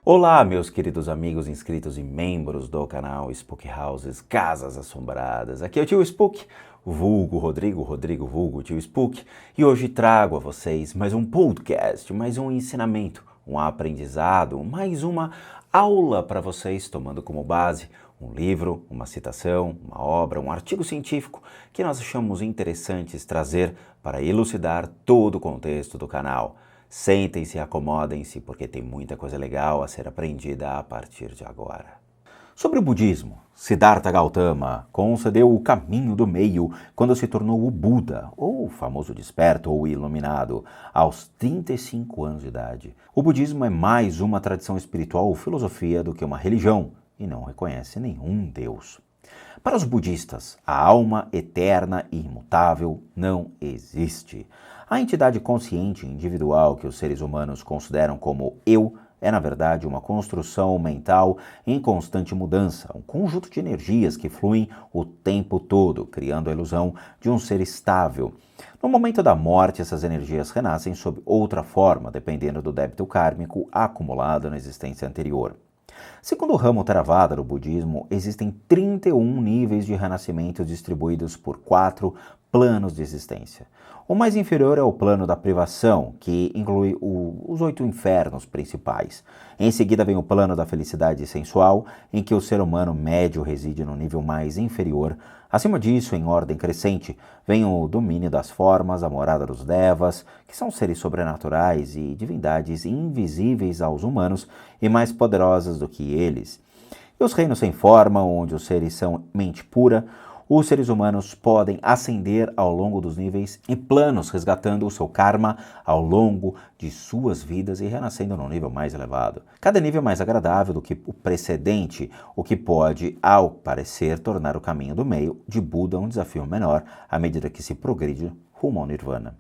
Olá, meus queridos amigos inscritos e membros do canal Spook Houses Casas Assombradas. Aqui é o Tio Spook, vulgo Rodrigo vulgo Tio Spook, e hoje trago a vocês mais um podcast, mais um ensinamento, um aprendizado, mais uma aula para vocês, tomando como base um livro, uma citação, uma obra, um artigo científico que nós achamos interessantes trazer para elucidar todo o contexto do canal. Sentem-se e acomodem-se, porque tem muita coisa legal a ser aprendida a partir de agora. Sobre o budismo, Siddhartha Gautama concedeu o caminho do meio quando se tornou o Buda, ou o famoso desperto ou iluminado, aos 35 anos de idade. O budismo é mais uma tradição espiritual ou filosofia do que uma religião, e não reconhece nenhum Deus. Para os budistas, a alma eterna e imutável não existe. A entidade consciente individual que os seres humanos consideram como eu é, na verdade, uma construção mental em constante mudança, um conjunto de energias que fluem o tempo todo, criando a ilusão de um ser estável. No momento da morte, essas energias renascem sob outra forma, dependendo do débito kármico acumulado na existência anterior. Segundo o ramo Theravada do budismo, existem 31 níveis de renascimento distribuídos por 4 planos de existência. O mais inferior é o plano da privação, que inclui os 8 infernos principais. Em seguida vem o plano da felicidade sensual, em que o ser humano médio reside no nível mais inferior. Acima disso, em ordem crescente, vem o domínio das formas, a morada dos devas, que são seres sobrenaturais e divindades invisíveis aos humanos e mais poderosas do que eles. E os reinos sem forma, onde os seres são mente pura. Os seres humanos podem ascender ao longo dos níveis e planos, resgatando o seu karma ao longo de suas vidas e renascendo num nível mais elevado. Cada nível é mais agradável do que o precedente, o que pode, ao parecer, tornar o caminho do meio de Buda um desafio menor à medida que se progride rumo ao Nirvana.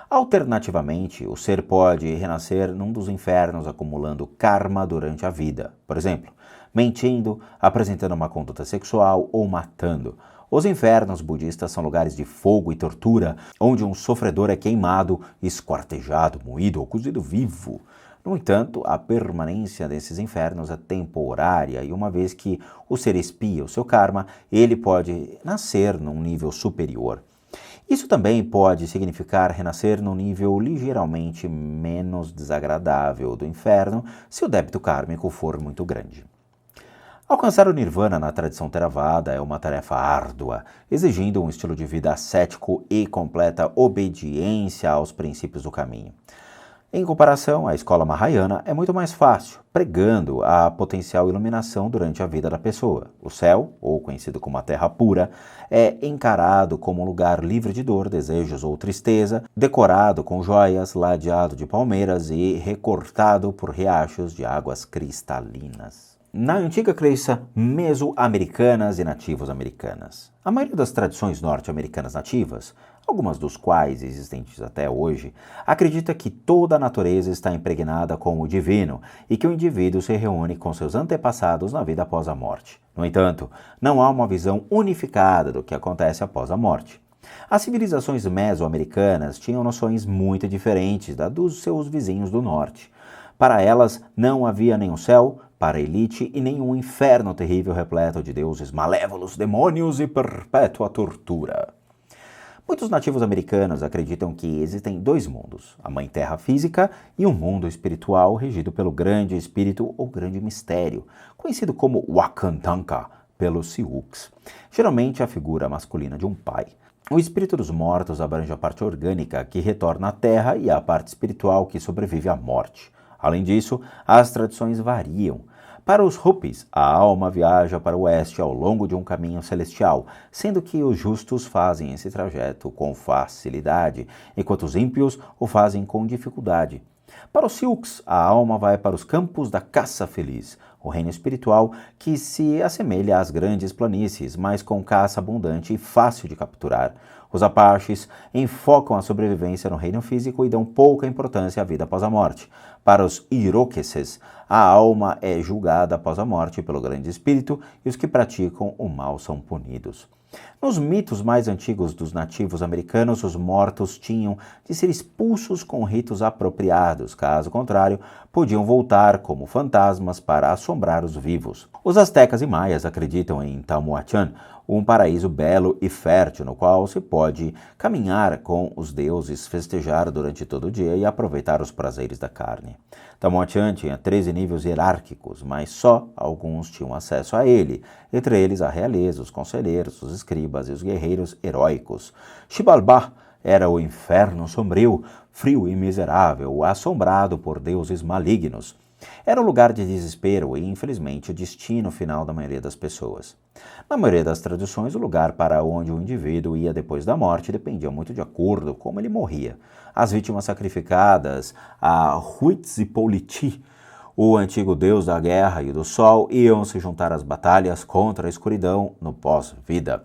Alternativamente, o ser pode renascer num dos infernos acumulando karma durante a vida, por exemplo, mentindo, apresentando uma conduta sexual ou matando. Os infernos budistas são lugares de fogo e tortura, onde um sofredor é queimado, esquartejado, moído ou cozido vivo. No entanto, a permanência desses infernos é temporária e uma vez que o ser expia o seu karma, ele pode nascer num nível superior. Isso também pode significar renascer num nível ligeiramente menos desagradável do inferno, se o débito kármico for muito grande. Alcançar o Nirvana na tradição Theravada é uma tarefa árdua, exigindo um estilo de vida ascético e completa obediência aos princípios do caminho. Em comparação, a escola Mahayana é muito mais fácil, pregando a potencial iluminação durante a vida da pessoa. O céu, ou conhecido como a Terra Pura, é encarado como um lugar livre de dor, desejos ou tristeza, decorado com joias, ladeado de palmeiras e recortado por riachos de águas cristalinas. Na antiga crença mesoamericanas e nativos americanas, a maioria das tradições norte-americanas nativas, algumas dos quais existentes até hoje, acredita que toda a natureza está impregnada com o divino e que o indivíduo se reúne com seus antepassados na vida após a morte. No entanto, não há uma visão unificada do que acontece após a morte. As civilizações mesoamericanas tinham noções muito diferentes da dos seus vizinhos do norte. Para elas, não havia nenhum céu para a elite e nenhum inferno terrível repleto de deuses malévolos, demônios e perpétua tortura. Muitos nativos americanos acreditam que existem 2 mundos, a Mãe Terra física e um mundo espiritual regido pelo grande espírito ou grande mistério, conhecido como Wakantanka pelos Sioux, geralmente a figura masculina de um pai. O espírito dos mortos abrange a parte orgânica que retorna à Terra e a parte espiritual que sobrevive à morte. Além disso, as tradições variam. Para os Hopis, a alma viaja para o oeste ao longo de um caminho celestial, sendo que os justos fazem esse trajeto com facilidade, enquanto os ímpios o fazem com dificuldade. Para os Sioux, a alma vai para os campos da caça feliz, o reino espiritual que se assemelha às grandes planícies, mas com caça abundante e fácil de capturar. Os Apaches enfocam a sobrevivência no reino físico e dão pouca importância à vida após a morte. Para os iroqueses, a alma é julgada após a morte pelo grande espírito e os que praticam o mal são punidos. Nos mitos mais antigos dos nativos americanos, os mortos tinham de ser expulsos com ritos apropriados, caso contrário, podiam voltar como fantasmas para assombrar os vivos. Os astecas e maias acreditam em Tamuachan, um paraíso belo e fértil no qual se pode caminhar com os deuses, festejar durante todo o dia e aproveitar os prazeres da carne. Tamuachan tinha 13 níveis hierárquicos, mas só alguns tinham acesso a ele, entre eles a realeza, os conselheiros, os escribas e os guerreiros heróicos. Xibalbá era o inferno sombrio, frio e miserável, assombrado por deuses malignos. Era um lugar de desespero e, infelizmente, o destino final da maioria das pessoas. Na maioria das tradições, o lugar para onde o indivíduo ia depois da morte dependia muito de acordo com como ele morria. As vítimas sacrificadas a Huitzilopochtli, o antigo deus da guerra e do sol, iam se juntar às batalhas contra a escuridão no pós-vida.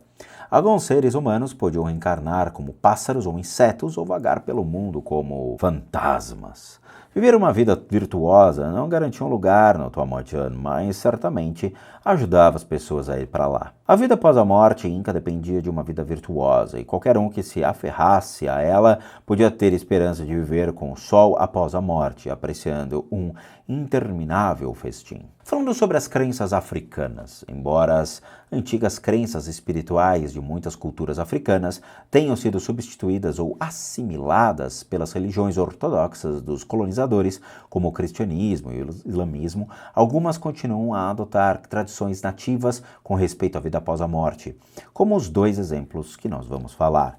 Alguns seres humanos podiam reencarnar como pássaros ou insetos ou vagar pelo mundo como fantasmas. Viver uma vida virtuosa não garantia um lugar no Tamuachan, mas certamente ajudava as pessoas a ir para lá. A vida após a morte inca dependia de uma vida virtuosa, e qualquer um que se aferrasse a ela podia ter esperança de viver com o sol após a morte, apreciando um interminável festim. Falando sobre as crenças africanas, embora as antigas crenças espirituais de muitas culturas africanas tenham sido substituídas ou assimiladas pelas religiões ortodoxas dos colonizadores, como o cristianismo e o islamismo, algumas continuam a adotar tradições nativas com respeito à vida após a morte, como os dois exemplos que nós vamos falar.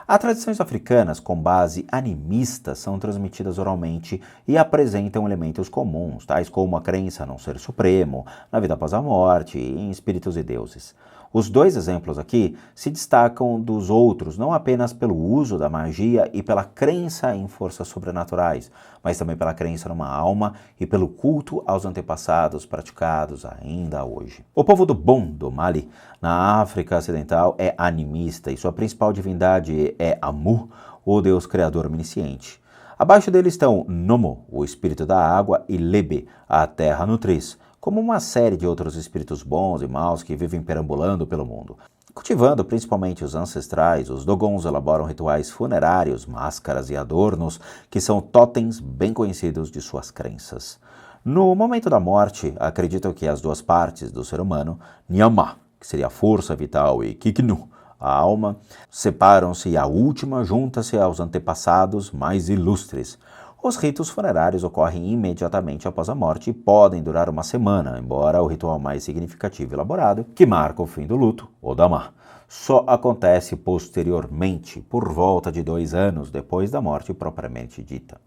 As tradições africanas com base animista são transmitidas oralmente e apresentam elementos comuns, tais como a crença num ser supremo, na vida após a morte e em espíritos e deuses. Os dois exemplos aqui se destacam dos outros não apenas pelo uso da magia e pela crença em forças sobrenaturais, mas também pela crença numa alma e pelo culto aos antepassados praticados ainda hoje. O povo do Bon, do Mali, na África Ocidental, é animista e sua principal divindade é Amu, o deus criador onisciente. Abaixo dele estão Nomo, o espírito da água, e Lebe, a terra nutriz, como uma série de outros espíritos bons e maus que vivem perambulando pelo mundo. Cultivando principalmente os ancestrais, os Dogons elaboram rituais funerários, máscaras e adornos que são totens bem conhecidos de suas crenças. No momento da morte, acreditam que as duas partes do ser humano, Nyama, que seria a força vital, e Kiknu, a alma, separam-se e a última junta-se aos antepassados mais ilustres. Os ritos funerários ocorrem imediatamente após a morte e podem durar uma semana, embora o ritual mais significativo e elaborado, que marca o fim do luto, o Dama, só acontece posteriormente, por volta de 2 anos depois da morte propriamente dita.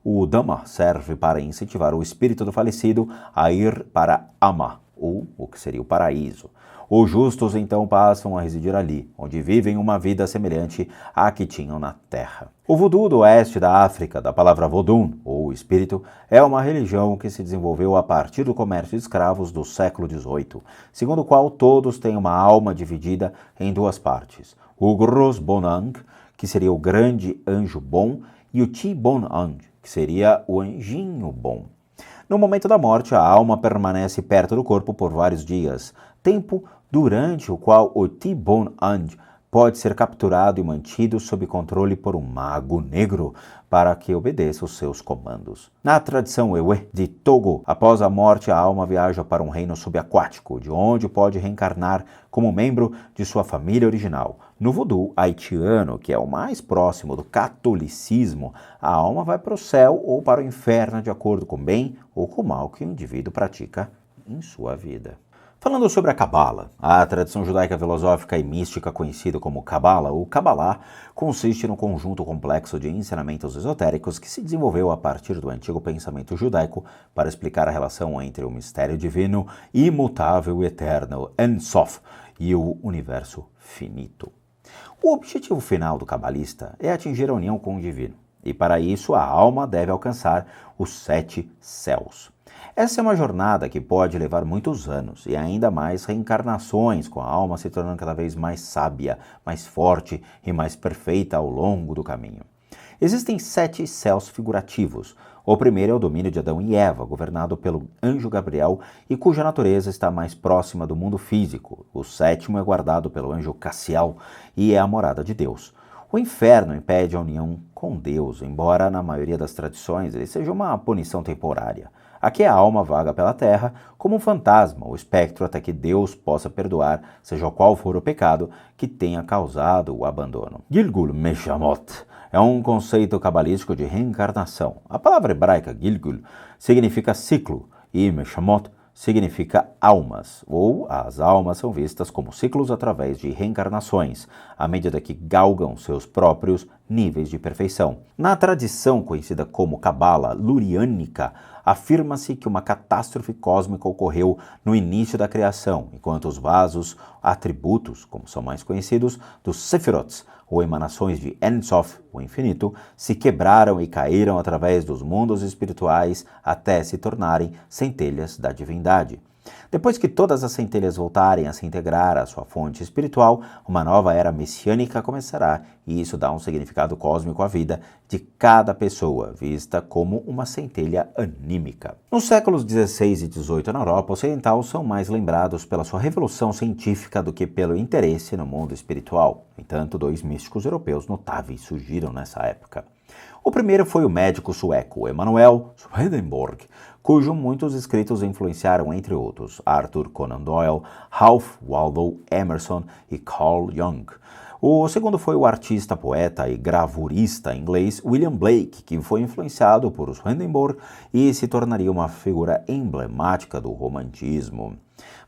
O Dama serve para incentivar o espírito do falecido a ir para Ama, ou o que seria o paraíso. Os justos então passam a residir ali, onde vivem uma vida semelhante à que tinham na terra. O voodoo do oeste da África, da palavra vodun, ou espírito, é uma religião que se desenvolveu a partir do comércio de escravos do século XVIII, segundo o qual todos têm uma alma dividida em 2 partes. O Gros Bonang, que seria o grande anjo bom, e o Ti Bonang, que seria o anjinho bom. No momento da morte, a alma permanece perto do corpo por vários dias, tempo durante o qual o Ti-Bon-Ang pode ser capturado e mantido sob controle por um mago negro para que obedeça os seus comandos. Na tradição Ewe de Togo, após a morte, a alma viaja para um reino subaquático, de onde pode reencarnar como membro de sua família original. No voodoo haitiano, que é o mais próximo do catolicismo, a alma vai para o céu ou para o inferno de acordo com o bem ou com o mal que o indivíduo pratica em sua vida. Falando sobre a Cabala, a tradição judaica filosófica e mística conhecida como Cabala ou Cabalá consiste num conjunto complexo de ensinamentos esotéricos que se desenvolveu a partir do antigo pensamento judaico para explicar a relação entre o mistério divino, imutável e eterno, En Sof, e o universo finito. O objetivo final do cabalista é atingir a união com o divino, e para isso a alma deve alcançar os 7 céus. Essa é uma jornada que pode levar muitos anos e ainda mais reencarnações, com a alma se tornando cada vez mais sábia, mais forte e mais perfeita ao longo do caminho. Existem 7 céus figurativos. O primeiro é o domínio de Adão e Eva, governado pelo anjo Gabriel e cuja natureza está mais próxima do mundo físico. O sétimo é guardado pelo anjo Cassiel e é a morada de Deus. O inferno impede a união com Deus, embora na maioria das tradições ele seja uma punição temporária. Aqui a alma vaga pela terra como um fantasma ou espectro até que Deus possa perdoar, seja qual for o pecado que tenha causado o abandono. Gilgul Meshamot é um conceito cabalístico de reencarnação. A palavra hebraica Gilgul significa ciclo e Meshamot significa almas, ou as almas são vistas como ciclos através de reencarnações, à medida que galgam seus próprios níveis de perfeição. Na tradição conhecida como Cabala Luriânica, afirma-se que uma catástrofe cósmica ocorreu no início da criação, enquanto os vasos, atributos, como são mais conhecidos, dos Sephiroths, ou emanações de Ein Sof, o infinito, se quebraram e caíram através dos mundos espirituais até se tornarem centelhas da divindade. Depois que todas as centelhas voltarem a se integrar à sua fonte espiritual, uma nova era messiânica começará, e isso dá um significado cósmico à vida de cada pessoa, vista como uma centelha anímica. Nos séculos XVI e XVIII na Europa Ocidental são mais lembrados pela sua revolução científica do que pelo interesse no mundo espiritual. No entanto, 2 místicos europeus notáveis surgiram nessa época. O primeiro foi o médico sueco Emanuel Swedenborg, cujo muitos escritos influenciaram, entre outros, Arthur Conan Doyle, Ralph Waldo Emerson e Carl Jung. O segundo foi o artista, poeta e gravurista inglês William Blake, que foi influenciado por Swedenborg e se tornaria uma figura emblemática do romantismo.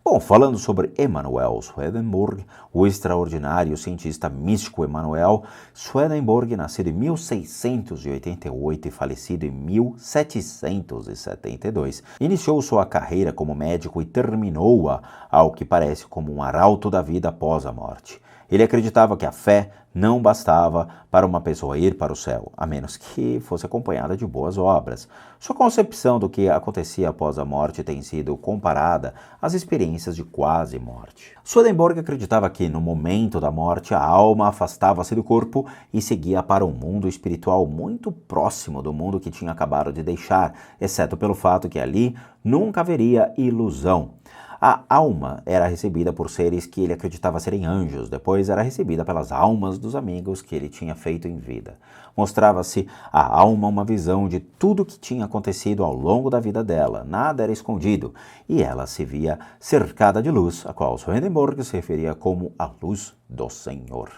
Bom, falando sobre Emanuel Swedenborg, o extraordinário cientista místico Emanuel Swedenborg, nascido em 1688 e falecido em 1772, iniciou sua carreira como médico e terminou-a, ao que parece, como um arauto da vida após a morte. Ele acreditava que a fé não bastava para uma pessoa ir para o céu, a menos que fosse acompanhada de boas obras. Sua concepção do que acontecia após a morte tem sido comparada às experiências de quase morte. Swedenborg acreditava que, no momento da morte, a alma afastava-se do corpo e seguia para um mundo espiritual muito próximo do mundo que tinha acabado de deixar, exceto pelo fato que ali nunca haveria ilusão. A alma era recebida por seres que ele acreditava serem anjos, depois era recebida pelas almas dos amigos que ele tinha feito em vida. Mostrava-se à alma uma visão de tudo o que tinha acontecido ao longo da vida dela, nada era escondido, e ela se via cercada de luz, a qual Swedenborg se referia como a luz do Senhor.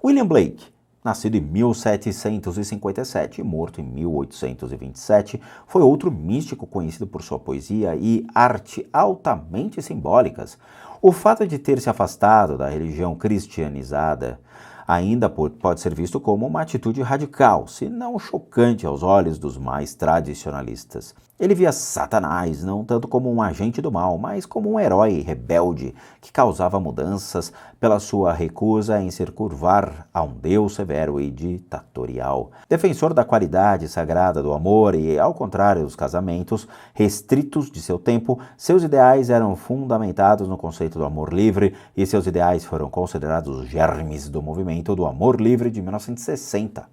William Blake, nascido em 1757 e morto em 1827, foi outro místico conhecido por sua poesia e arte altamente simbólicas. O fato de ter se afastado da religião cristianizada ainda pode ser visto como uma atitude radical, se não chocante aos olhos dos mais tradicionalistas. Ele via Satanás não tanto como um agente do mal, mas como um herói rebelde que causava mudanças pela sua recusa em se curvar a um Deus severo e ditatorial. Defensor da qualidade sagrada do amor e, ao contrário dos casamentos restritos de seu tempo, seus ideais eram fundamentados no conceito do amor livre e seus ideais foram considerados os germes do movimento do amor livre de 1960.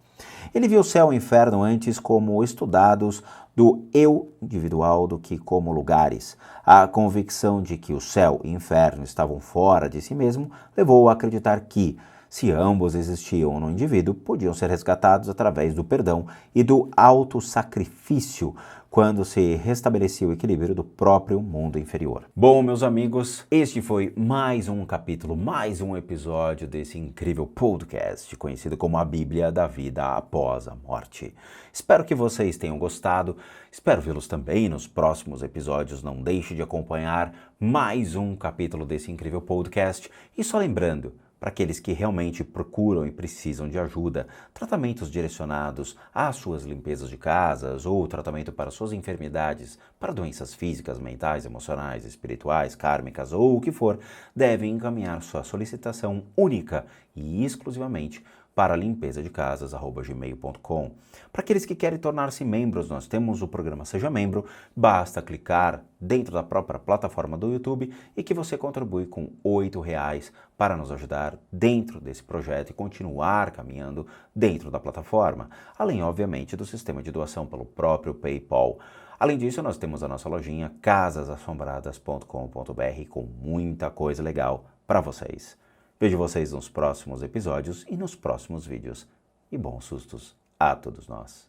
Ele viu o céu e o inferno antes como estudados do eu individual do que como lugares. A convicção de que o céu e o inferno estavam fora de si mesmo levou-o a acreditar que, se ambos existiam no indivíduo, podiam ser resgatados através do perdão e do autossacrifício, quando se restabelecia o equilíbrio do próprio mundo inferior. Bom, meus amigos, este foi mais um capítulo, mais um episódio desse incrível podcast, conhecido como a Bíblia da Vida Após a Morte. Espero que vocês tenham gostado, espero vê-los também nos próximos episódios. Não deixe de acompanhar mais um capítulo desse incrível podcast. E só lembrando, para aqueles que realmente procuram e precisam de ajuda, tratamentos direcionados às suas limpezas de casas ou tratamento para suas enfermidades, para doenças físicas, mentais, emocionais, espirituais, kármicas ou o que for, devem encaminhar sua solicitação única e exclusivamente para limpeza-de-casas@gmail.com. Para aqueles que querem tornar-se membros, nós temos o programa Seja Membro, basta clicar dentro da própria plataforma do YouTube e que você contribui com R$ 8 para nos ajudar dentro desse projeto e continuar caminhando dentro da plataforma, além, obviamente, do sistema de doação pelo próprio PayPal. Além disso, nós temos a nossa lojinha casasassombradas.com.br com muita coisa legal para vocês. Vejo vocês nos próximos episódios e nos próximos vídeos. E bons sustos a todos nós.